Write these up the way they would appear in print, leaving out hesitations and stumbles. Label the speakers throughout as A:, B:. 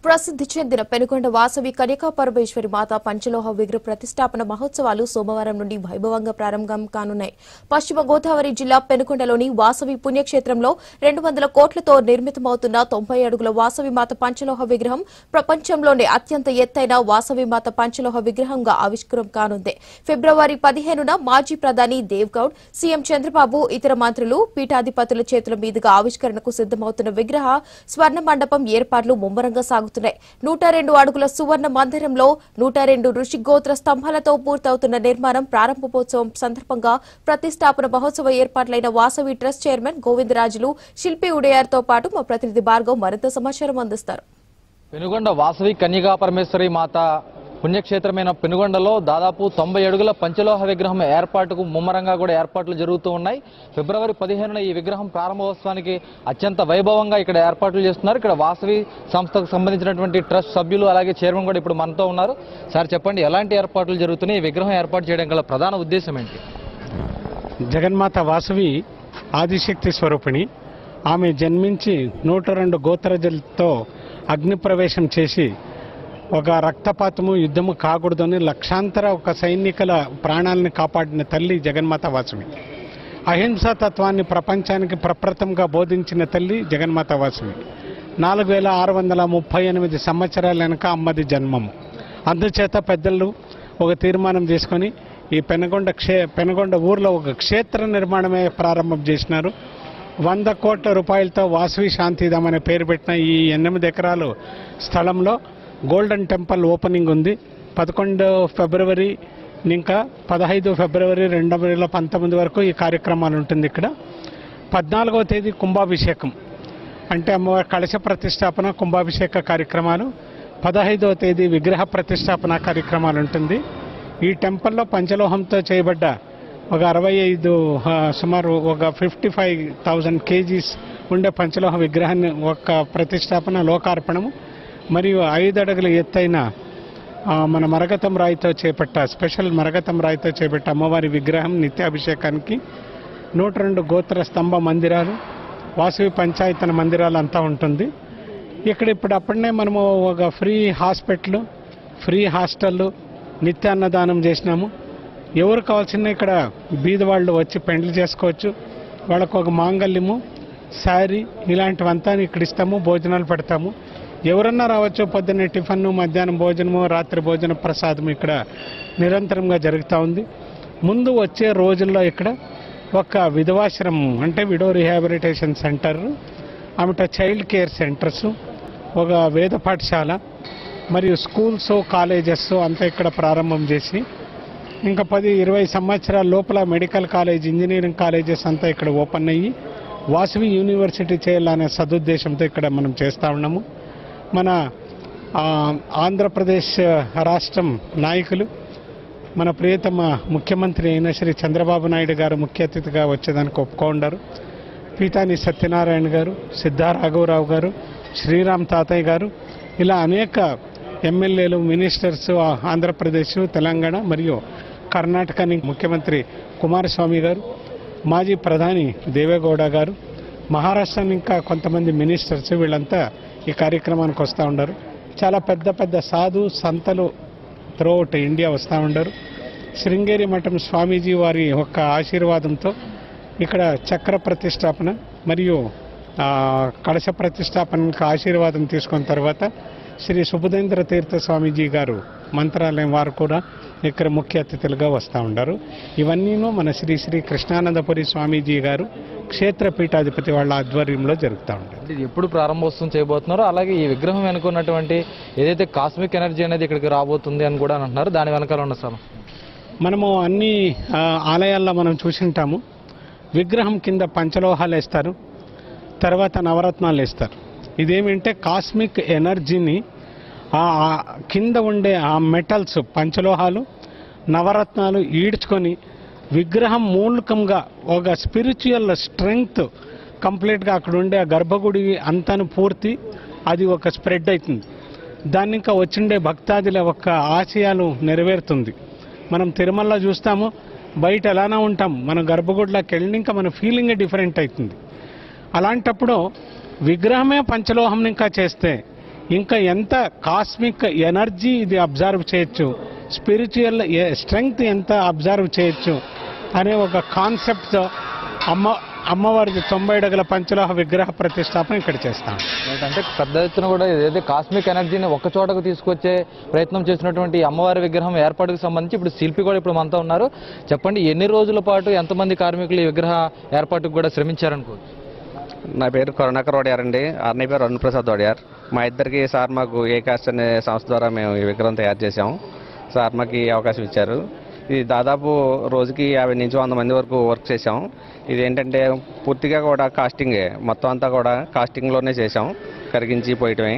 A: ప్రసిద్ధి చెందిన పెనుగొండ వాసవి కన్యకా పరమేశ్వరి మాత పంచలోహ విగ్రహ ప్రతిష్టాపన మహోత్సవాలు సోమవారం నుండి వైభవంగా ప్రారంభం కానున్నాయి. పశ్చిమ గోదావరి జిల్లా పెనుగొండలోని వాసవి పుణ్యక్షేత్రంలో 200 కోట్లతో నిర్మితమవుతున్న 90 అడుగుల వాసవి మాత పంచలోహ విగ్రహం ప్రపంచంలోనే అత్యంత ఎత్తైన వాసవి మాత పంచలోహ విగ్రహంగా ఆవిష్కృతం కానుంది. ఫిబ్రవరి 15న మాజీ ప్రధాని దేవ్ గౌడ్, సీఎం చంద్రబాబు, ఇతర మంత్రులు, పీఠాధిపతుల చేతుల మీదుగా ఆవిష్కరణకు సిద్దమవుతున్న విగ్రహ స్వర్ణ మండపం ఏర్పాట్లు ముమ్మరంగా సాగుతున్నాయి. 102 అడుగుల సువర్ణ మందిరంలో 102 ఋషి గోత్ర స్తంభాలతో పూర్తవుతున్న నిర్మాణం ప్రారంభోత్సవం సందర్భంగా ప్రతిష్టాపన మహోత్సవ ఏర్పాట్లైన వాసవి ట్రస్ట్ చైర్మన్ గోవిందరాజులు, శిల్పి ఉడయార్తో పాటు మా ప్రతినిధి భార్గవ్ మరింత సమాచారం అందిస్తారు.
B: పెనుగొండ వాసవి కన్యకా పరమేశ్వరి మాత పుణ్యక్షేత్రమైన పెనుగొండలో దాదాపు 90 అడుగుల పంచలోహ విగ్రహం ఏర్పాటుకు ముమ్మరంగా కూడా ఏర్పాట్లు జరుగుతూ ఉన్నాయి. ఫిబ్రవరి 15న ఈ విగ్రహం ప్రారంభోత్సవానికి అత్యంత వైభవంగా ఇక్కడ ఏర్పాట్లు చేస్తున్నారు. ఇక్కడ వాసవి సంస్థకు సంబంధించినటువంటి ట్రస్ట్ సభ్యులు అలాగే చైర్మన్ కూడా ఇప్పుడు మనతో ఉన్నారు. సార్ చెప్పండి, ఎలాంటి ఏర్పాట్లు జరుగుతున్నాయి? ఈ విగ్రహం ఏర్పాటు చేయడం గల ప్రధాన ఉద్దేశం ఏంటి?
C: జగన్మాత వాసవి ఆదిశక్తి స్వరూపిణి. ఆమె జన్మించి 102 గోత్రజలతో అగ్నిప్రవేశం చేసి ఒక రక్తపాతము యుద్ధము కాకూడదని లక్షాంతర ఒక సైనికుల ప్రాణాలను కాపాడిన తల్లి జగన్మాత వాసవి. అహింసా తత్వాన్ని ప్రపంచానికి ప్రప్రథంగా బోధించిన తల్లి జగన్మాత వాసవి. 4638 సంవత్సరాల వెనక అమ్మది జన్మము. అందుచేత పెద్దలు ఒక తీర్మానం చేసుకొని ఈ పెనుగొండ ఊర్లో ఒక క్షేత్ర నిర్మాణమే ప్రారంభం చేసినారు. 100 కోట్ల రూపాయలతో వాసవి శాంతిధామ్ అనే పేరు పెట్టిన ఈ 8 ఎకరాలు స్థలంలో గోల్డెన్ టెంపుల్ ఓపెనింగ్ ఉంది. 11 ఫిబ్రవరి ఇంకా 15 ఫిబ్రవరి 2019 వరకు ఈ కార్యక్రమాలు ఉంటుంది. ఇక్కడ 14వ తేదీ కుంభాభిషేకం అంటే అమ్మవారి కలశ ప్రతిష్టాపన, కుంభాభిషేక కార్యక్రమాలు. 15వ తేదీ విగ్రహ ప్రతిష్టాపన కార్యక్రమాలు ఉంటుంది. ఈ టెంపుల్లో పంచలోహంతో చేయబడ్డ ఒక 65 సుమారు ఒక 55,000 కేజీస్ ఉండే పంచలోహ విగ్రహాన్ని ఒక ప్రతిష్టాపన, లోకార్పణము మరియు 5 అడుగుల ఎత్తైన మన మరగతం రాయితో స్పెషల్ మరగతం రాయితో చేపట్ట అమ్మవారి విగ్రహం నిత్యాభిషేకానికి 102 గోత్ర స్తంభ మందిరాలు, వాసవి పంచాయతన మందిరాలు అంతా ఉంటుంది. ఇక్కడ అప్పుడే మనము ఒక ఫ్రీ హాస్పిటల్, ఫ్రీ హాస్టల్, నిత్యాన్నదానం చేసినాము. ఎవరు కావాల్సిన ఇక్కడ బీదవాళ్ళు వచ్చి పెండ్లి చేసుకోవచ్చు. వాళ్ళకు ఒక మాంగళ్యము, శారీ ఇలాంటివంతా ఇక్కడ ఇస్తాము, భోజనాలు పెడతాము. ఎవరన్నా రావచ్చు. పొద్దున్నే టిఫన్, మధ్యాహ్నం భోజనము, రాత్రి భోజన ప్రసాదం ఇక్కడ నిరంతరంగా జరుగుతూ ఉంది. ముందు వచ్చే రోజుల్లో ఇక్కడ ఒక విధవాశ్రమం అంటే విడో రిహాబిలిటేషన్ సెంటర్, ఆమెట చైల్డ్ కేర్ సెంటర్స్, ఒక వేద పాఠశాల మరియు స్కూల్స్, కాలేజెస్ అంతా ఇక్కడ ప్రారంభం చేసి ఇంకా 10-20 సంవత్సరాల లోపల మెడికల్ కాలేజ్, ఇంజనీరింగ్ కాలేజెస్ అంతా ఇక్కడ ఓపెన్ అయ్యి వాసవి యూనివర్సిటీ చేయాలనే సదుద్దేశంతో ఇక్కడ మనం చేస్తూ ఉన్నాము. మన ఆంధ్రప్రదేశ్ రాష్ట్రం నాయకులు, మన ప్రియతమ ముఖ్యమంత్రి అయిన శ్రీ చంద్రబాబు నాయుడు గారు ముఖ్య అతిథిగా వచ్చేదానికి ఒప్పుకోండారు. పీతాని సత్యనారాయణ గారు, సిద్ధా రాఘవరావు గారు, శ్రీరామ్ తాతయ్య గారు, ఇలా అనేక ఎమ్మెల్యేలు, మినిస్టర్స్ ఆంధ్రప్రదేశ్, తెలంగాణ మరియు కర్ణాటక ముఖ్యమంత్రి కుమారస్వామి గారు, మాజీ ప్రధాని దేవేగౌడ గారు, మహారాష్ట్ర ఇంకా కొంతమంది మినిస్టర్స్ వీళ్ళంతా ఈ కార్యక్రమానికి వస్తూ ఉన్నారు. చాలా పెద్ద పెద్ద సాధు సంతలు త్రూఅవుట్ ఇండియా వస్తూ ఉన్నారు. శృంగేరి మఠం స్వామీజీ వారి యొక్క ఆశీర్వాదంతో ఇక్కడ చక్ర ప్రతిష్టాపన మరియు కలశ ప్రతిష్టాపనకు ఆశీర్వాదం తీసుకున్న తర్వాత శ్రీ సుబుధేంద్ర తీర్థ స్వామీజీ గారు మంత్రాలయం వారు కూడా ఇక్కడ ముఖ్య అతిథులుగా వస్తూ ఉంటారు. ఇవన్నీను మన శ్రీ శ్రీ కృష్ణానందపురి స్వామీజీ గారు క్షేత్ర పీఠాధిపతి వాళ్ళ ఆధ్వర్యంలో జరుగుతూ ఉంటారు.
B: ఇది ఎప్పుడు ప్రారంభోత్సవం చేయబోతున్నారో, అలాగే ఈ విగ్రహం వెనుకున్నటువంటి ఏదైతే కాస్మిక్ ఎనర్జీ అనేది ఇక్కడికి రాబోతుంది అని కూడా అంటున్నారు, దాని వెనకాల ఉన్న స్థలం
C: మనము అన్ని ఆలయాల్లో మనం చూసింటాము. విగ్రహం కింద పంచలోహాలు వేస్తారు, తర్వాత నవరత్నాలు వేస్తారు. ఇదేమంటే కాస్మిక్ ఎనర్జీని కింద ఉండే ఆ మెటల్స్, పంచలోహాలు, నవరత్నాలు ఈడ్చుకొని విగ్రహం మూలకంగా ఒక స్పిరిచువల్ స్ట్రెంగ్త్ కంప్లీట్గా అక్కడ ఉండే ఆ గర్భగుడి అంతాను పూర్తి అది ఒక స్ప్రెడ్ అవుతుంది. దాన్ని ఇంకా వచ్చిండే భక్తాదుల యొక్క ఆశయాలు నెరవేరుతుంది. మనం తిరుమలలో చూస్తాము, బయట ఎలానే ఉంటాం, మన గర్భగుడిలోకి వెళ్ళి ఇంకా మన ఫీలింగే డిఫరెంట్ అవుతుంది. అలాంటప్పుడు విగ్రహమే పంచలోహం ఇంకా చేస్తే ఇంకా ఎంత కాస్మిక్ ఎనర్జీ ఇది అబ్జర్వ్ చేయొచ్చు, స్పిరిచువల్ స్ట్రెంగ్త్ ఎంత అబ్జర్వ్ చేయొచ్చు అనే ఒక కాన్సెప్ట్తో అమ్మవారిది 90 అడుగుల పంచలోహ విగ్రహ ప్రతిష్టాపన ఇక్కడ చేస్తాం.
B: అంటే పెద్ద ఎత్తున కూడా ఏదైతే కాస్మిక్ ఎనర్జీని ఒక్క చోటకు తీసుకొచ్చే ప్రయత్నం చేసినటువంటి అమ్మవారి విగ్రహం ఏర్పాటుకు సంబంధించి ఇప్పుడు శిల్పి కూడా ఇప్పుడు మనతో ఉన్నారు. చెప్పండి, ఎన్ని రోజుల పాటు ఎంతమంది కార్మికులు ఈ విగ్రహ ఏర్పాటుకు కూడా శ్రమించారనుకోవచ్చు?
D: నా పేరు కరుణాకర్ వడియార్ అండి. అన్నయ్య పేరు అరుణ్ ప్రసాద్ వడియార్. మా ఇద్దరికి సార్ మాకు ఏకాస్ట్ అనే సంస్థ ద్వారా మేము ఈ విగ్రహం తయారు చేసాం. సార్ మాకు ఈ అవకాశం ఇచ్చారు. ఇది దాదాపు రోజుకి 50 నుంచి 100 మంది వరకు వర్క్ చేసాం. ఇది ఏంటంటే పూర్తిగా కూడా కాస్టింగే, మొత్తం అంతా కూడా కాస్టింగ్లోనే చేసాం, కరిగించి పోయటమే.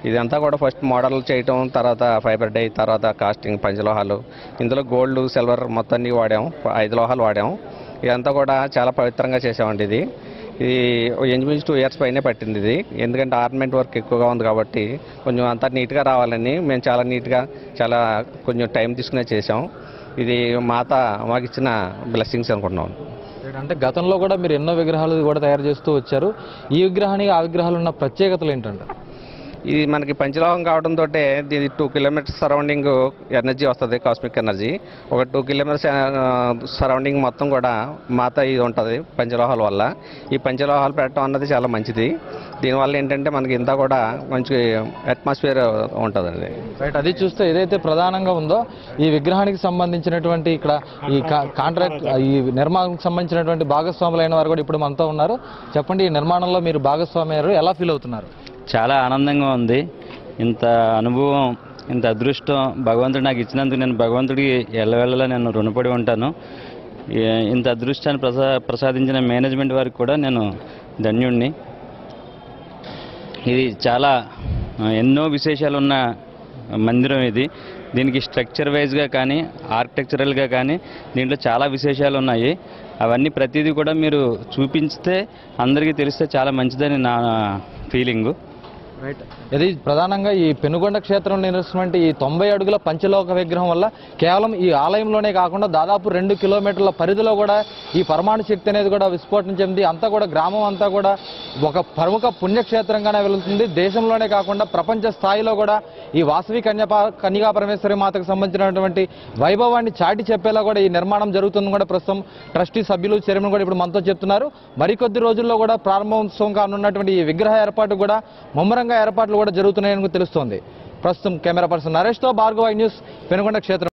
D: ఇదంతా కూడా ఫస్ట్ మోడల్ చేయటం, తర్వాత ఫైబర్ డై, తర్వాత కాస్టింగ్ పంచలోహాలు, ఇందులో గోల్డ్ సిల్వర్ మొత్తాన్ని వాడాం, 5 లోహాలు వాడాం. ఇదంతా కూడా చాలా పవిత్రంగా చేసామండి. ఇది ఇంచుమించు 2 ఇయర్స్ పైనే పట్టింది ఇది, ఎందుకంటే ఆర్నమెంట్ వర్క్ ఎక్కువగా ఉంది కాబట్టి కొంచెం అంతా నీట్గా రావాలని మేము చాలా నీట్గా చాలా కొంచెం టైం తీసుకునే చేసాం. ఇది మాత మాకు ఇచ్చిన బ్లెస్సింగ్స్ అనుకుంటున్నాం.
B: అంటే గతంలో కూడా మీరు ఎన్నో విగ్రహాలు కూడా తయారు చేస్తూ వచ్చారు. ఈ విగ్రహానికి ఆ విగ్రహాలు ఉన్న ప్రత్యేకతలు ఏంటంటే,
D: ఇది మనకి పంచలోహం కావడంతో దీని 2 కిలోమీటర్స్ సరౌండింగ్ ఎనర్జీ వస్తుంది, కాస్మిక్ ఎనర్జీ. ఒక 2 కిలోమీటర్స్ సరౌండింగ్ మొత్తం కూడా మాత ఇది ఉంటుంది పంచలోహాల వల్ల. ఈ పంచలోహాలు పెట్టడం అన్నది చాలా మంచిది. దీనివల్ల ఏంటంటే మనకి ఇంత కూడా మంచి అట్మాస్ఫియర్ ఉంటుందండి.
B: రైట్, అది చూస్తే ఏదైతే ప్రధానంగా ఉందో ఈ విగ్రహానికి సంబంధించినటువంటి ఇక్కడ ఈ కాంట్రాక్ట్ ఈ నిర్మాణానికి సంబంధించినటువంటి భాగస్వాములైన వారు కూడా ఇప్పుడు మనతో ఉన్నారు. చెప్పండి, ఈ నిర్మాణంలో మీరు భాగస్వామి అయ్యారు, ఎలా ఫీల్ అవుతున్నారు?
E: చాలా ఆనందంగా ఉంది. ఇంత అనుభవం, ఇంత అదృష్టం భగవంతుడు నాకు ఇచ్చినందుకు నేను భగవంతుడికి ఎల్లవెల్లలా నేను రుణపడి ఉంటాను. ఇంత అదృష్టాన్ని ప్రసాదించిన మేనేజ్మెంట్ వారికి కూడా నేను ధన్యుణ్ణి. ఇది చాలా ఎన్నో విశేషాలు ఉన్న మందిరం ఇది. దీనికి స్ట్రక్చర్ వైజ్గా కానీ ఆర్కిటెక్చరల్గా కానీ దీంట్లో చాలా విశేషాలు ఉన్నాయి. అవన్నీ ప్రతిదీ కూడా మీరు చూపించితే అందరికీ తెలిస్తే చాలా మంచిదని నా ఫీలింగు.
B: రైట్, ఇది ప్రధానంగా ఈ పెనుగొండ క్షేత్రంలో నిర్మిస్తున్నటువంటి ఈ 90 అడుగుల పంచలోక విగ్రహం వల్ల కేవలం ఈ ఆలయంలోనే కాకుండా దాదాపు 2 కిలోమీటర్ల పరిధిలో కూడా ఈ పరమాణు శక్తి అనేది కూడా విస్ఫోటనం చెంది అంతా కూడా గ్రామం అంతా కూడా ఒక ప్రముఖ పుణ్యక్షేత్రంగానే వెళుతుంది. దేశంలోనే కాకుండా ప్రపంచ స్థాయిలో కూడా ఈ వాసవి కన్యకా పరమేశ్వరి మాతకు సంబంధించినటువంటి వైభవాన్ని చాటి చెప్పేలా కూడా ఈ నిర్మాణం జరుగుతుందని కూడా ప్రస్తుతం ట్రస్టీ సభ్యులు చైర్మన్ కూడా ఇప్పుడు మనతో చెప్తున్నారు. మరికొద్ది రోజుల్లో కూడా ప్రారంభోత్సవం కానున్నటువంటి ఈ విగ్రహ ఏర్పాటు కూడా ముమ్మరంగా ఏర్పాట్లు కూడా జరుగుతున్నాయని తెలుస్తోంది. ప్రస్తుతం కెమెరా పర్సన్ నరేష్తో భార్గవ న్యూస్, పెనుగొండ క్షేత్రం.